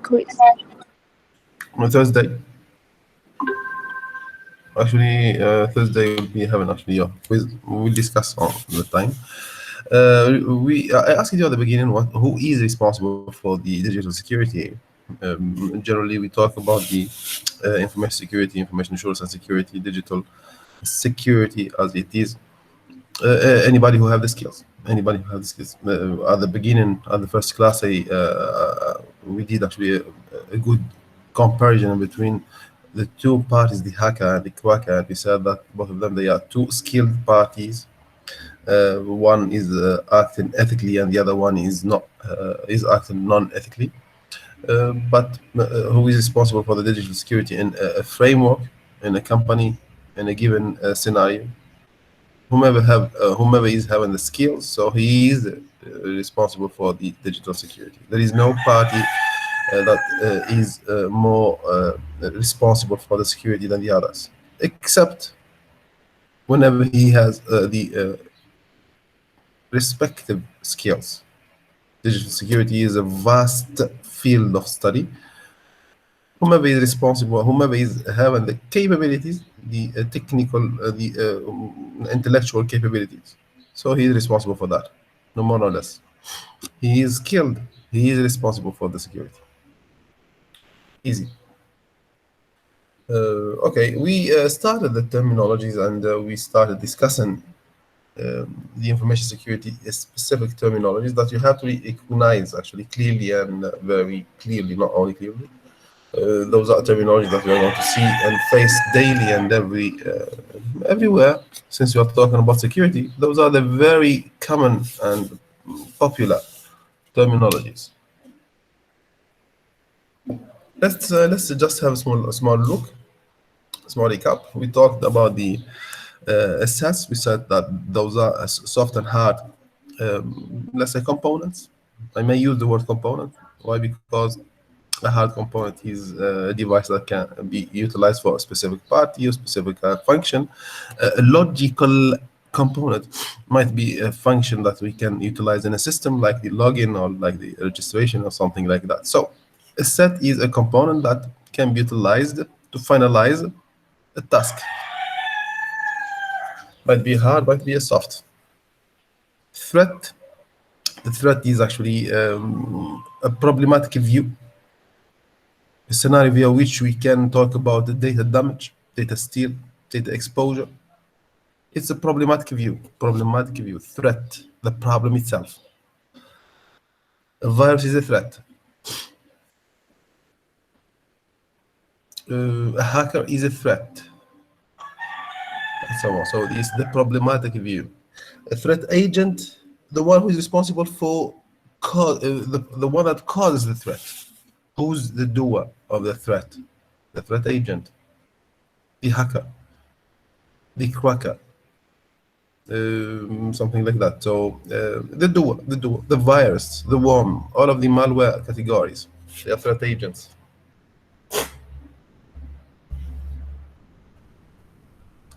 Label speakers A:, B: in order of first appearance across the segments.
A: quiz.
B: On Thursday. Actually, Thursday will be having actually yeah. We'll discuss on the time. I asked you at the beginning who is responsible for the digital security. Generally, we talk about the information security, information assurance and security, digital security as it is. Anybody who have the skills. Anybody who have the skills. At the beginning, at the first class, we did actually a good comparison between the two parties, the hacker and the cracker. And we said that both of them, they are two skilled parties. One is acting ethically and the other one is not is acting non-ethically. But who is responsible for the digital security in a framework, in a company, in a given scenario? Whomever is having the skills, so he is responsible for the digital security. There is no party that is more responsible for the security than the others, except whenever he has the respective skills. Digital security is a vast field of study. Whomever is responsible, whomever is having the capabilities, the technical, the intellectual capabilities, so he is responsible for that, no more or less. He is skilled. He is responsible for the security. Easy. Okay, we started the terminologies and we started discussing the information security specific terminologies that you have to recognize actually clearly and very clearly, not only clearly. Those are terminologies that we are going to see and face daily and everywhere. Since we are talking about security, those are the very common and popular terminologies. Let's just have a small look, small recap. We talked about the assets. We said that those are soft and hard, let's say, components. I may use the word component. Why? Because a hard component is a device that can be utilized for a specific party or specific function. A logical component might be a function that we can utilize in a system, like the login or like the registration or something like that. So a set is a component that can be utilized to finalize a task. Might be hard, might be a soft. Threat. The threat is actually a problematic view, a scenario via which we can talk about the data damage, data steal, data exposure. It's a problematic view, threat, the problem itself. A virus is a threat. A hacker is a threat. And so on. So it's the problematic view. A threat agent, the one who is responsible for the one that causes the threat. Who's the doer of the threat? The threat agent, the hacker, the cracker, something like that. So the doer, the virus, the worm, all of the malware categories, they are threat agents.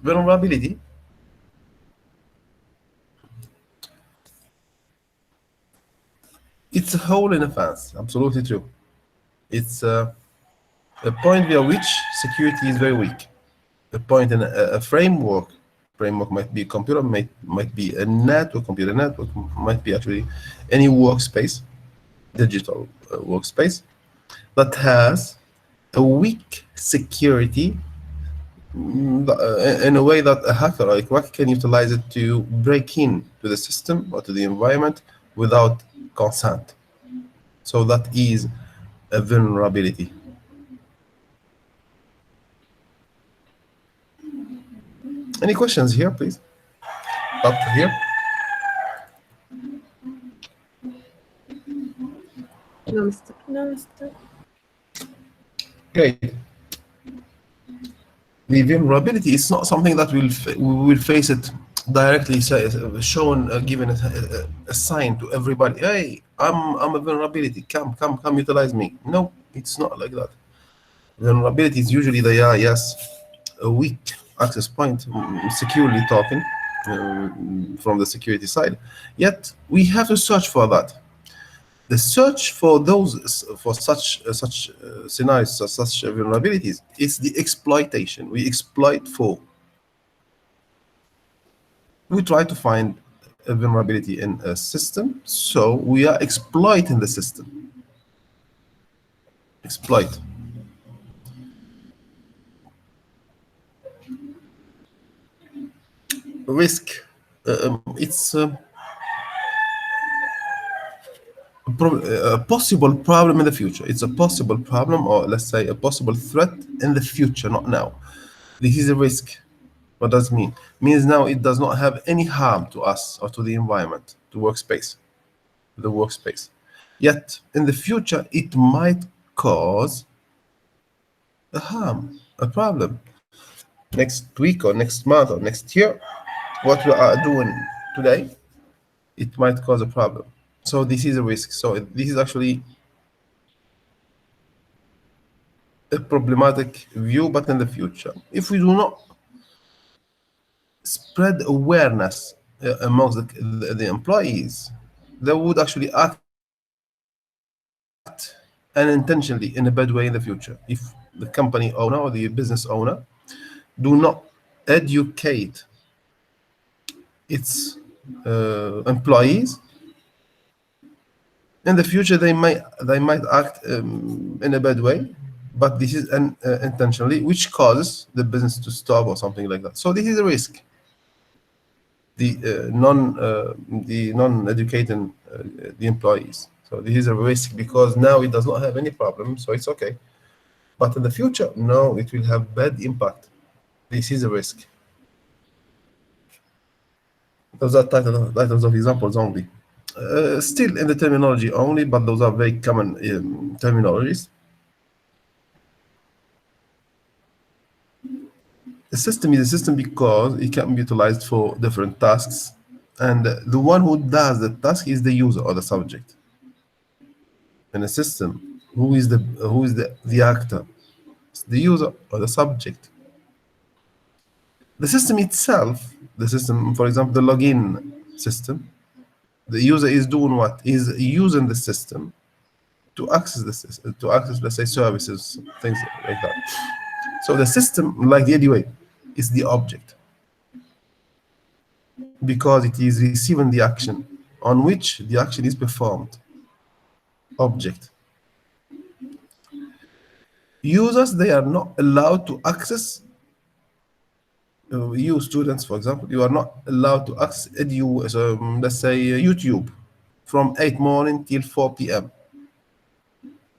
B: Vulnerability. It's a hole in a fence. Absolutely true. It's a point via which security is very weak. A point in a framework. Framework might be a computer, might be a network, computer network, might be actually any workspace, digital workspace, that has a weak security in a way that a hacker or a cracker can utilize it to break in to the system or to the environment without consent. So that is a vulnerability. Any questions here, please? Up here.
A: No, mister.
B: Great. The vulnerability is not something that we will face it directly, shown, given a sign to everybody. Hey, I'm a vulnerability. Come, utilize me. No, it's not like that. Vulnerability is usually they are, yes, a weak access point, securely talking, from the security side. Yet we have to search for that. The search for those for such scenarios, such vulnerabilities, is the exploitation. We exploit for. We try to find a vulnerability in a system, so we are exploiting the system. Exploit. Risk. It's a possible problem in the future. It's a possible problem, or let's say a possible threat in the future, not now. This is a risk. What does it mean? It means now it does not have any harm to us or to the environment, to workspace, the workspace. Yet in the future, it might cause a harm, a problem. Next week or next month or next year, what we are doing today, it might cause a problem. So this is a risk. So this is actually a problematic view, but in the future, if we do not spread awareness amongst the employees, they would actually act unintentionally in a bad way in the future. If the company owner or the business owner do not educate its employees, in the future they might act in a bad way, but this is intentionally, which causes the business to stop or something like that. So this is a risk. The non-educated the employees. So this is a risk because now it does not have any problem, so it's okay. But in the future, no, it will have bad impact. This is a risk. Those are titles of examples only. Still in the terminology only, but those are very common terminologies. A system is a system because it can be utilized for different tasks, and the one who does the task is the user or the subject. In a system, who is the actor? It's the user or the subject. The system itself, the system, for example, the login system, the user is doing what? Is using the system to access the system, to access, let's say, services, things like that. So the system, like the anyway, is the object because it is receiving the action on which the action is performed. Object. Users, they are not allowed to access. You students, for example, you are not allowed to access let's say YouTube from 8 morning till 4 p.m.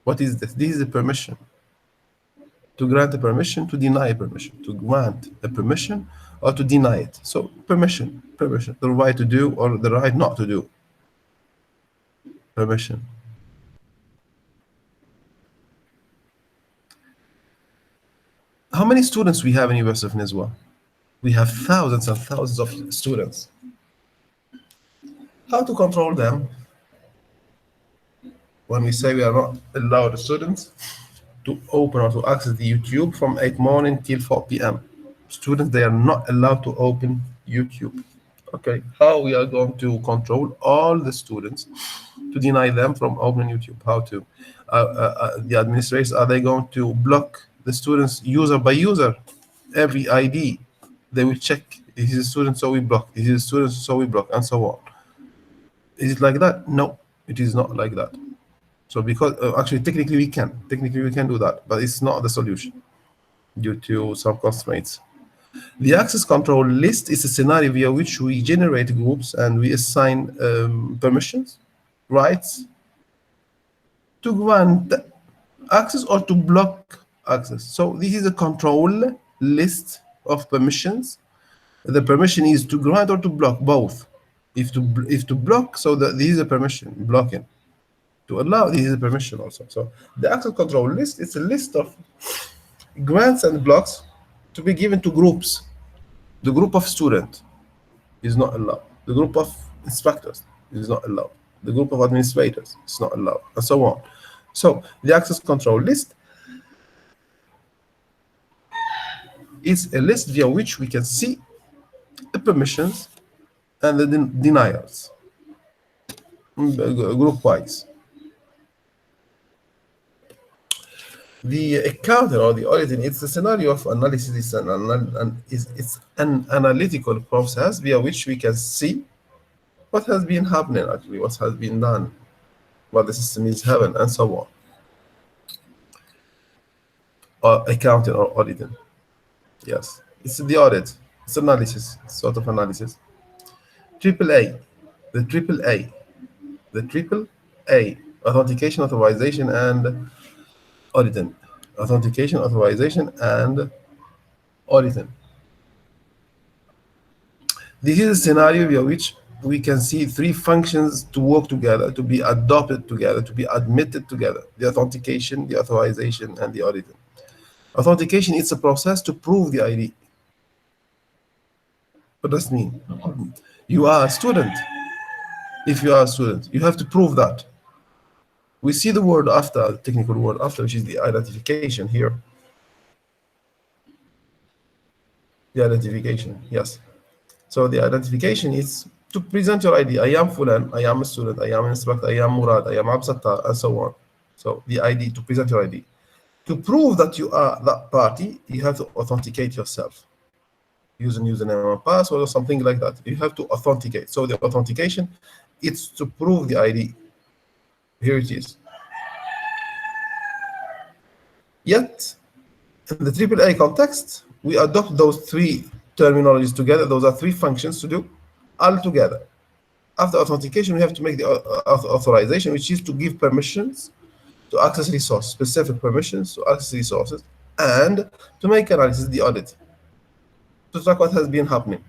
B: What is this? This is a permission. To grant a permission, to deny a permission, to grant a permission or to deny it. So permission, the right to do or the right not to do. Permission. How many students we have in University of Nizwa? We have thousands and thousands of students. How to control them? When we say we are not allowed students to open or to access the YouTube from 8 morning till 4 p.m. Students, they are not allowed to open YouTube. Okay, how we are going to control all the students to deny them from opening YouTube? How to? The administrators, are they going to block the students user by user? Every ID, they will check. Is he a student, so we block. Is he a student, so we block, and so on. Is it like that? No, it is not like that. So because actually technically we can do that, but it's not the solution due to some constraints. The access control list is a scenario via which we generate groups and we assign permissions, rights, to grant access or to block access. So this is a control list of permissions. The permission is to grant or to block, both. If to block, so that this is a permission, blocking. To allow, this is a permission also. So the access control list is a list of grants and blocks to be given to groups. The group of students is not allowed. The group of inspectors is not allowed. The group of administrators is not allowed, and so on. So the access control list is a list via which we can see the permissions and the denials group-wise. The counter or the auditing, it's a scenario of analysis. It's an analytical process via which we can see what has been happening, actually, what has been done, what the system is having, and so on. Accounting or auditing. Yes, it's the audit. It's analysis, sort of analysis. Triple A, the triple A, the triple A, authentication, authorization, and auditing. Authentication, authorization, and auditing. This is a scenario via which we can see three functions to work together, to be adopted together, to be admitted together: the authentication, the authorization, and the auditing. Authentication is a process to prove the ID. What does it mean? You are a student. If you are a student, you have to prove that. We see the word after, the technical word after, which is the identification here. The identification, yes. So the identification is to present your ID. I am Fulan, I am a student, I am an instructor, I am Murad, I am Absattar, and so on. So the ID, to present your ID. To prove that you are that party, you have to authenticate yourself. Use a username and password or something like that. You have to authenticate. So the authentication, it's to prove the ID. Here it is. Yet, in the AAA context, we adopt those three terminologies together. Those are three functions to do all together. After authentication, we have to make the authorization, which is to give permissions to access resource, specific permissions to access resources, and to make analysis, the audit, to track what has been happening.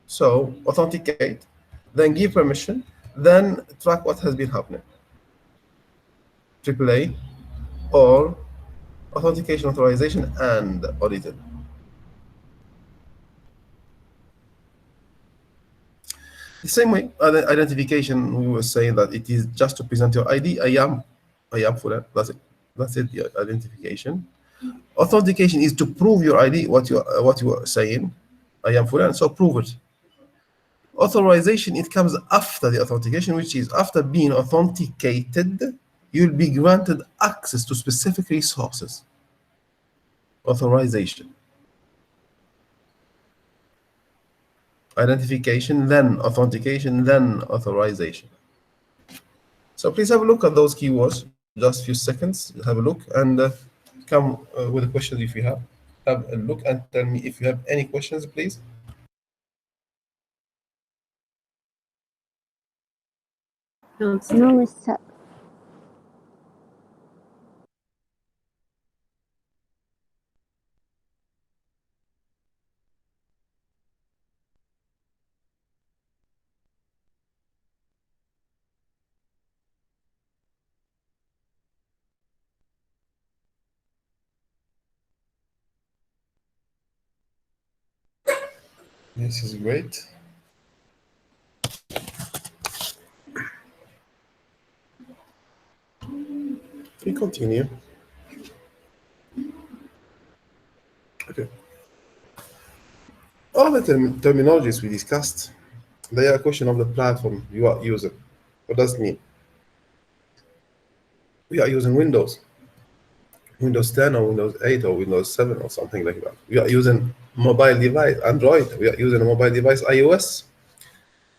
B: So authenticate, then give permission, then track what has been happening. AAA, or authentication, authorization, and audited. The same way, identification, we were saying that it is just to present your ID. I am Fulan. That's it. That's it. The identification. Authentication is to prove your ID. What you are saying. I am Fulan. So prove it. Authorization, it comes after the authentication, which is after being authenticated, you'll be granted access to specific resources. Authorization. Identification, then authentication, then authorization. So please have a look at those keywords, just a few seconds, have a look, and come with a question if you have. Have a look and tell me if you have any questions, please.
A: No,
C: No, Mr.
B: This is great. We continue. Okay. All the terminologies we discussed, they are a question of the platform you are using. What does it mean? We are using Windows 10 or Windows 8 or Windows 7 or something like that. We are using mobile device, Android. We are using a mobile device, iOS.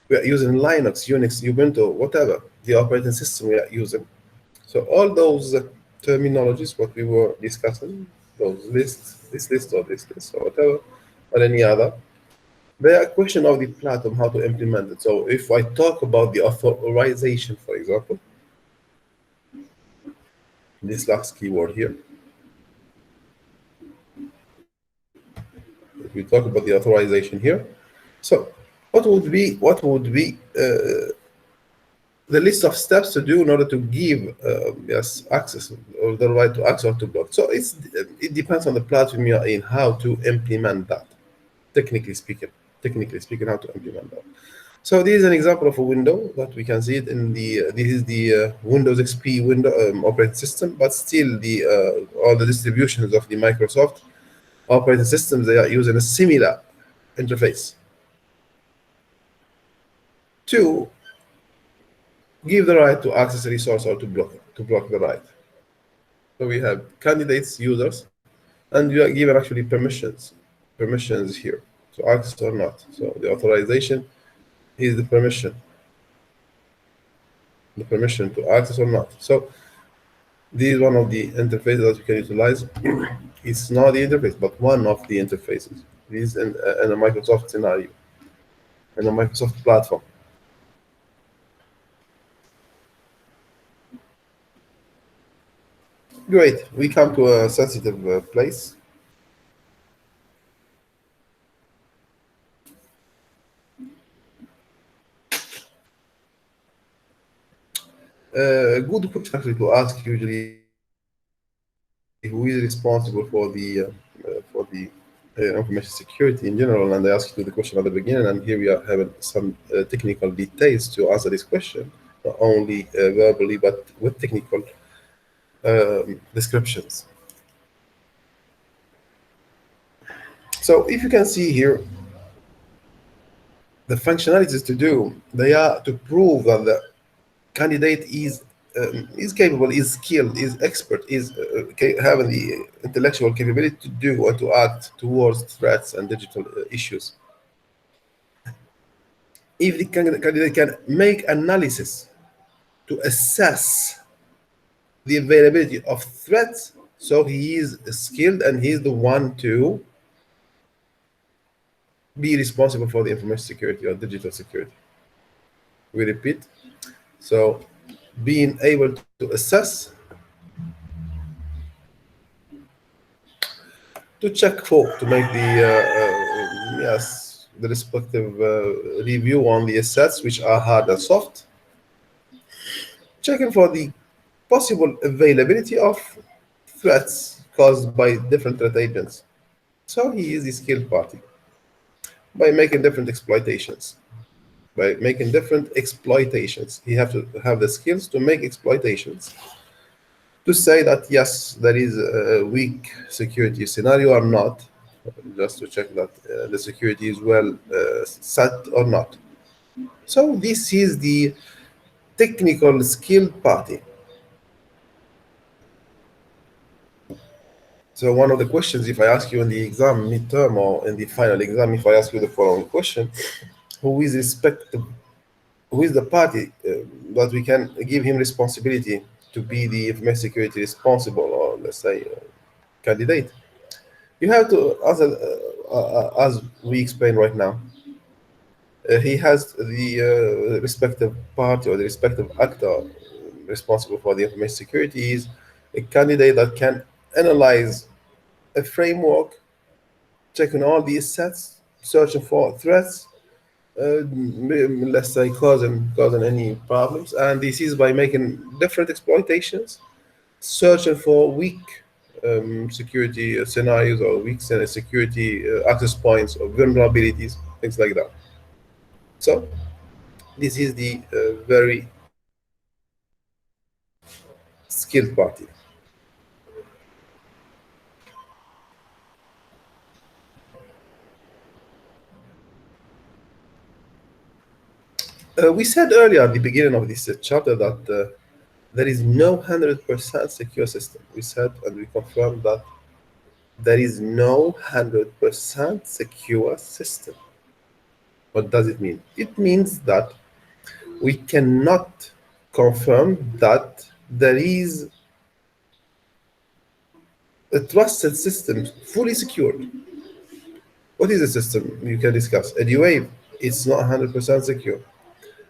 B: We are using Linux, Unix, Ubuntu, whatever, the operating system we are using. So all those terminologies, what we were discussing, those lists, this list or whatever, or any other, they are a question of the platform, how to implement it. So if I talk about the authorization, for example, this last keyword here, if we talk about the authorization here, so what would be the list of steps to do in order to give yes, access or the right to access or to block? So it depends on the platform you are in how to implement that. Technically speaking, how to implement that. So this is an example of a window that we can see it in the. This is the Windows XP window operating system, but still the all the distributions of the Microsoft operating systems, they are using a similar interface to give the right to access a resource or to block the right. So we have candidates, users, and you are given actually permissions here to access or not. So the authorization is the permission to access or not. So this is one of the interfaces that you can utilize. It's not the interface, but one of the interfaces. This is in a Microsoft scenario, in a Microsoft platform. Great. We come to a sensitive place. A good question actually to ask usually who is responsible for the information security in general, and I asked you the question at the beginning, and here we are having some technical details to answer this question, not only verbally but with technical descriptions. So if you can see here, the functionalities to do, they are to prove that the candidate is capable, is skilled, is expert, is having the intellectual capability to do and to act towards threats and digital issues. If the candidate can make analysis to assess the availability of threats, so he is skilled and he's the one to be responsible for the information security or digital security. We repeat, so being able to assess, to check for, to make the yes, the respective review on the assets which are hard and soft, checking for the possible availability of threats caused by different threat agents. So he is the skilled party by making different exploitations. By making different exploitations, he have to have the skills to make exploitations. To say that yes, there is a weak security scenario or not, just to check that the security is well set or not. So this is the technical skilled party. So one of the questions, if I ask you in the exam midterm or in the final exam, if I ask you the following question, who is respective, who is the party that we can give him responsibility to be the information security responsible, or let's say candidate? You have to answer as we explained right now. He has the respective party or the respective actor responsible for the information security is a candidate that can analyze a framework, checking all the assets, searching for threats, let's say causing any problems, and this is by making different exploitations, searching for weak security scenarios or weak security access points or vulnerabilities, things like that. So this is the very skilled party. We said earlier at the beginning of this chapter that there is no 100% secure system. We said and we confirmed that there is no 100% secure system. What does it mean? It means that we cannot confirm that there is a trusted system fully secured. What is a system? You can discuss. A D-Wave, it's not 100% secure.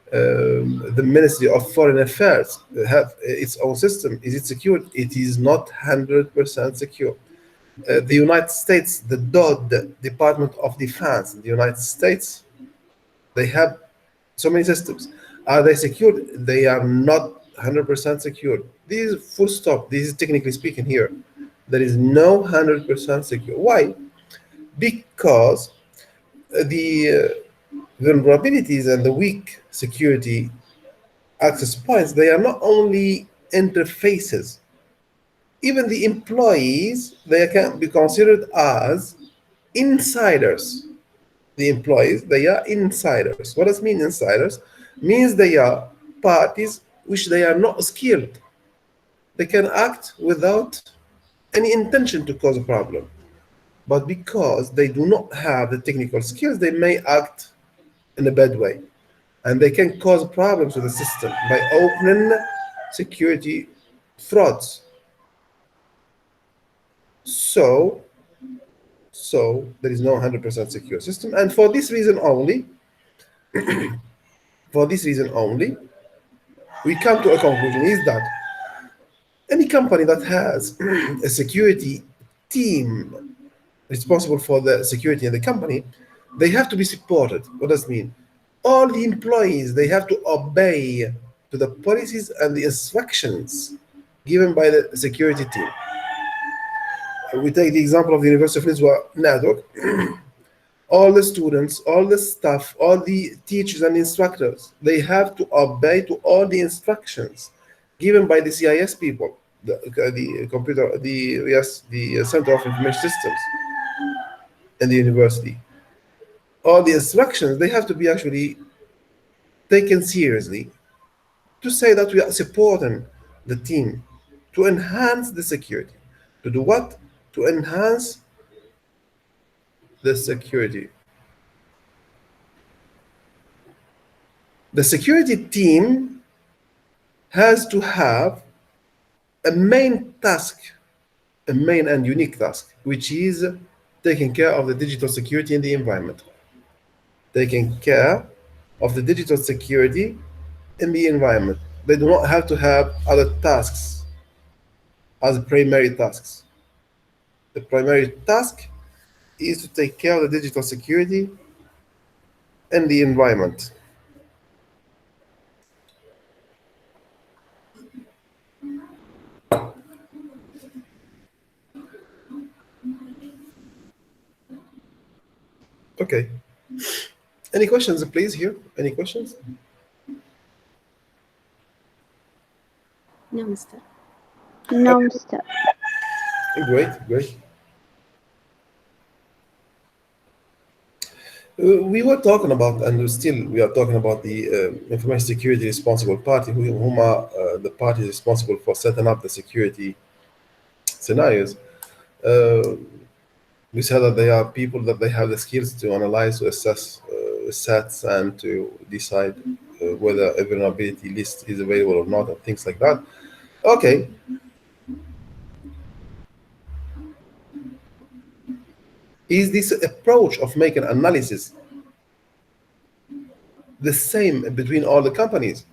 B: The Ministry of Foreign Affairs have its own system. Is it secured? It is not 100% secure. The United States, the DOD, the Department of Defense in the United States, they have so many systems. Are they secured? They are not 100% secured. This is full stop. This is technically speaking here. There is no 100% secure. Why? Because the vulnerabilities and the weak security access points, they are not only interfaces. Even the employees, they can be considered as insiders. The employees, they are insiders. What does mean insiders? Means they are parties which they are not skilled. they can act without any intention to cause a problem. But because they do not have the technical skills, they may act in a bad way. And they can cause problems with the system by opening security frauds. So, so there is no 100% secure system. And for this reason only, we come to a conclusion is that any company that has a security team responsible for the security in the company, they have to be supported. What does it mean? All the employees, they have to obey to the policies and the instructions given by the security team. We take the example of the University of Lisbon network. All the students, all the staff, all the teachers and instructors, they have to obey to all the instructions given by the CIS people, the computer, the Center of Information Systems in the university. All the instructions, they have to be actually taken seriously to say that we are supporting the team to enhance the security. To do what? To enhance the security. The security team has to have a main task, a main and unique task, which is taking care of the digital security in the environment. Taking care of the digital security in the environment. They do not have to have other tasks as primary tasks. The primary task is to take care of the digital security in the environment. Okay. Any questions, please, here? Any questions?
A: No, Mr.
C: No, Mr.
B: Great, great. We were talking about, and still we are talking about the information security responsible party, whom are the parties responsible for setting up the security scenarios. We said that they are people that they have the skills to analyze, to assess sets, and to decide whether a vulnerability list is available or not, and things like that. Okay. Is this approach of making analysis the same between all the companies?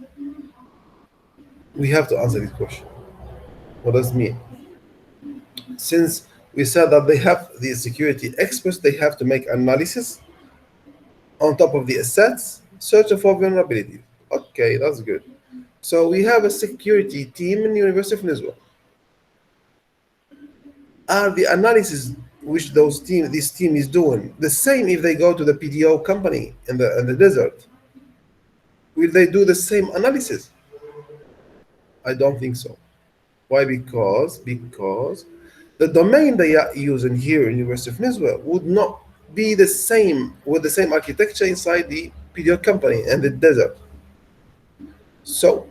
B: We have to answer this question. What does it mean? Since we said that they have the security experts, they have to make analysis on top of the assets, searching for vulnerabilities. Okay, that's good. So we have a security team in the University of Lisbon. Are the analysis which this team is doing the same if they go to the PDO company in the desert? Will they do the same analysis? I don't think so. Why? Because the domain they are using here in University of Lisbon would not be the same with the same architecture inside the PDO company and the desert. So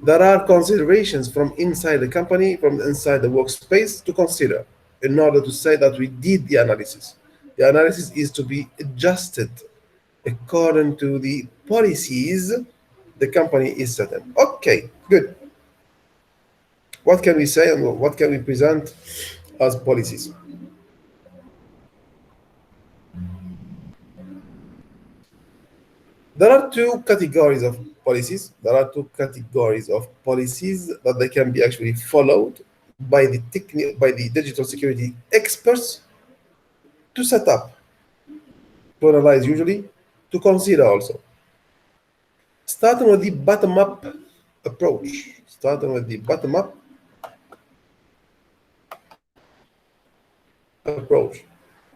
B: there are considerations from inside the company, from inside the workspace to consider in order to say that we did the analysis. The analysis is to be adjusted according to the policies the company is setting. Okay, good. What can we say and what can we present as policies? There are two categories of policies. That they can be actually followed by the digital security experts to set up, to analyze usually, to consider also. Starting with the bottom-up approach.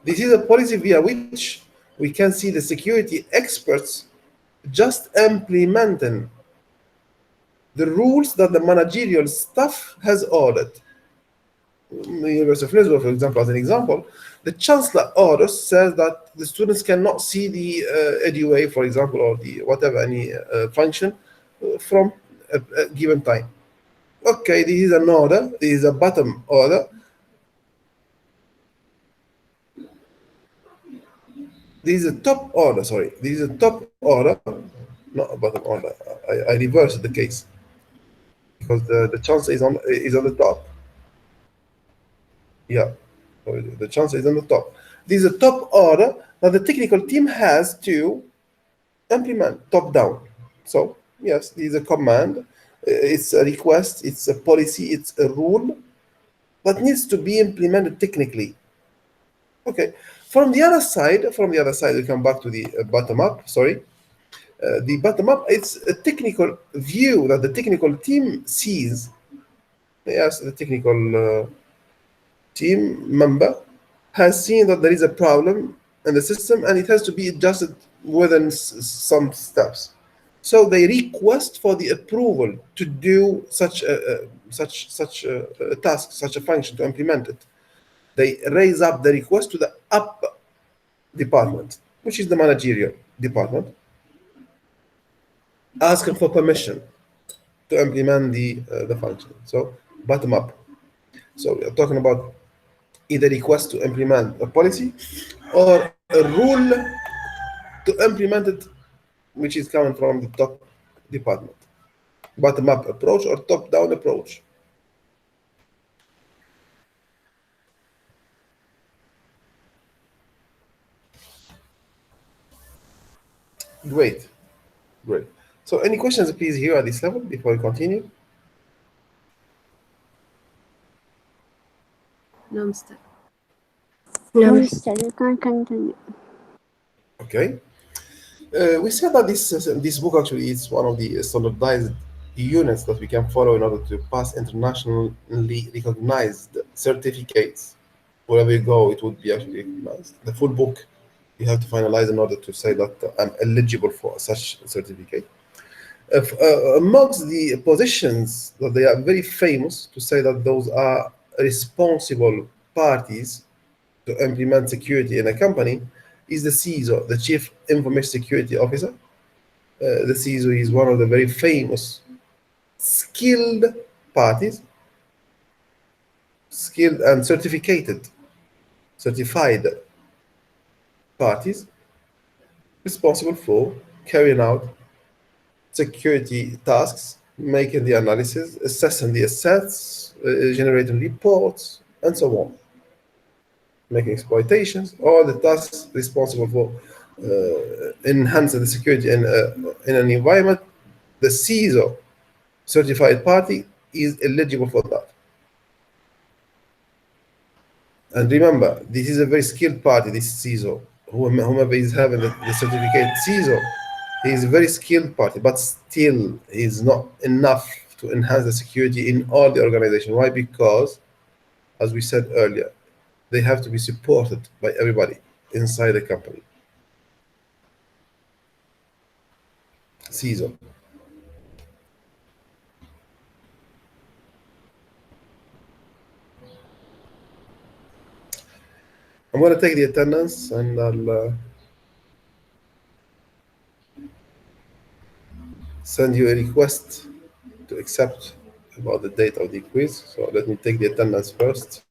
B: This is a policy via which we can see the security experts just implementing the rules that the managerial staff has ordered. In the University of Lisbon, for example, as an example, the chancellor orders says that the students cannot see the EduA, for example, or the whatever any function from a given time. Okay, this is an order. This is a bottom order. This is a top order. Sorry, this is a top order, not a bottom order. I reversed the case because the chance is on the top. Yeah, so the chance is on the top. This is a top order that the technical team has to implement top down. So yes, this is a command. It's a request. It's a policy. It's a rule that needs to be implemented technically. Okay. From the other side, we come back to the bottom up. Sorry, the bottom up. It's a technical view that the technical team sees. Yes, the technical team member has seen that there is a problem in the system and it has to be adjusted within some steps. So they request for the approval to do such a task, such a function, to implement it. They raise up the request to the up department, which is the managerial department, asking for permission to implement the function. So bottom up. So we are talking about either request to implement a policy or a rule to implement it, which is coming from the top department. Bottom up approach or top down approach. Great. So any questions, please, here at this level before we continue?
A: No, Mr.
C: No, Mr. You can continue.
B: Okay. We said that this book actually is one of the standardized units that we can follow in order to pass internationally recognized certificates. Wherever you go, it would be actually recognized. The full book you have to finalize in order to say that I'm eligible for such certificate. Amongst the positions that they are very famous to say that those are responsible parties to implement security in a company is the CISO, the Chief Information Security Officer. The CISO is one of the very famous skilled parties, skilled and certified parties responsible for carrying out security tasks, making the analysis, assessing the assets, generating reports, and so on. Making exploitations, all the tasks responsible for enhancing the security in an environment. The CISO certified party is eligible for that. And remember, this is a very skilled party, this CISO. Whomever is having the certificate CISO, he is a very skilled party, but still is not enough to enhance the security in all the organization. Why? Because, as we said earlier, they have to be supported by everybody inside the company. CISO. I'm going to take the attendance and I'll send you a request to accept about the date of the quiz. So let me take the attendance first.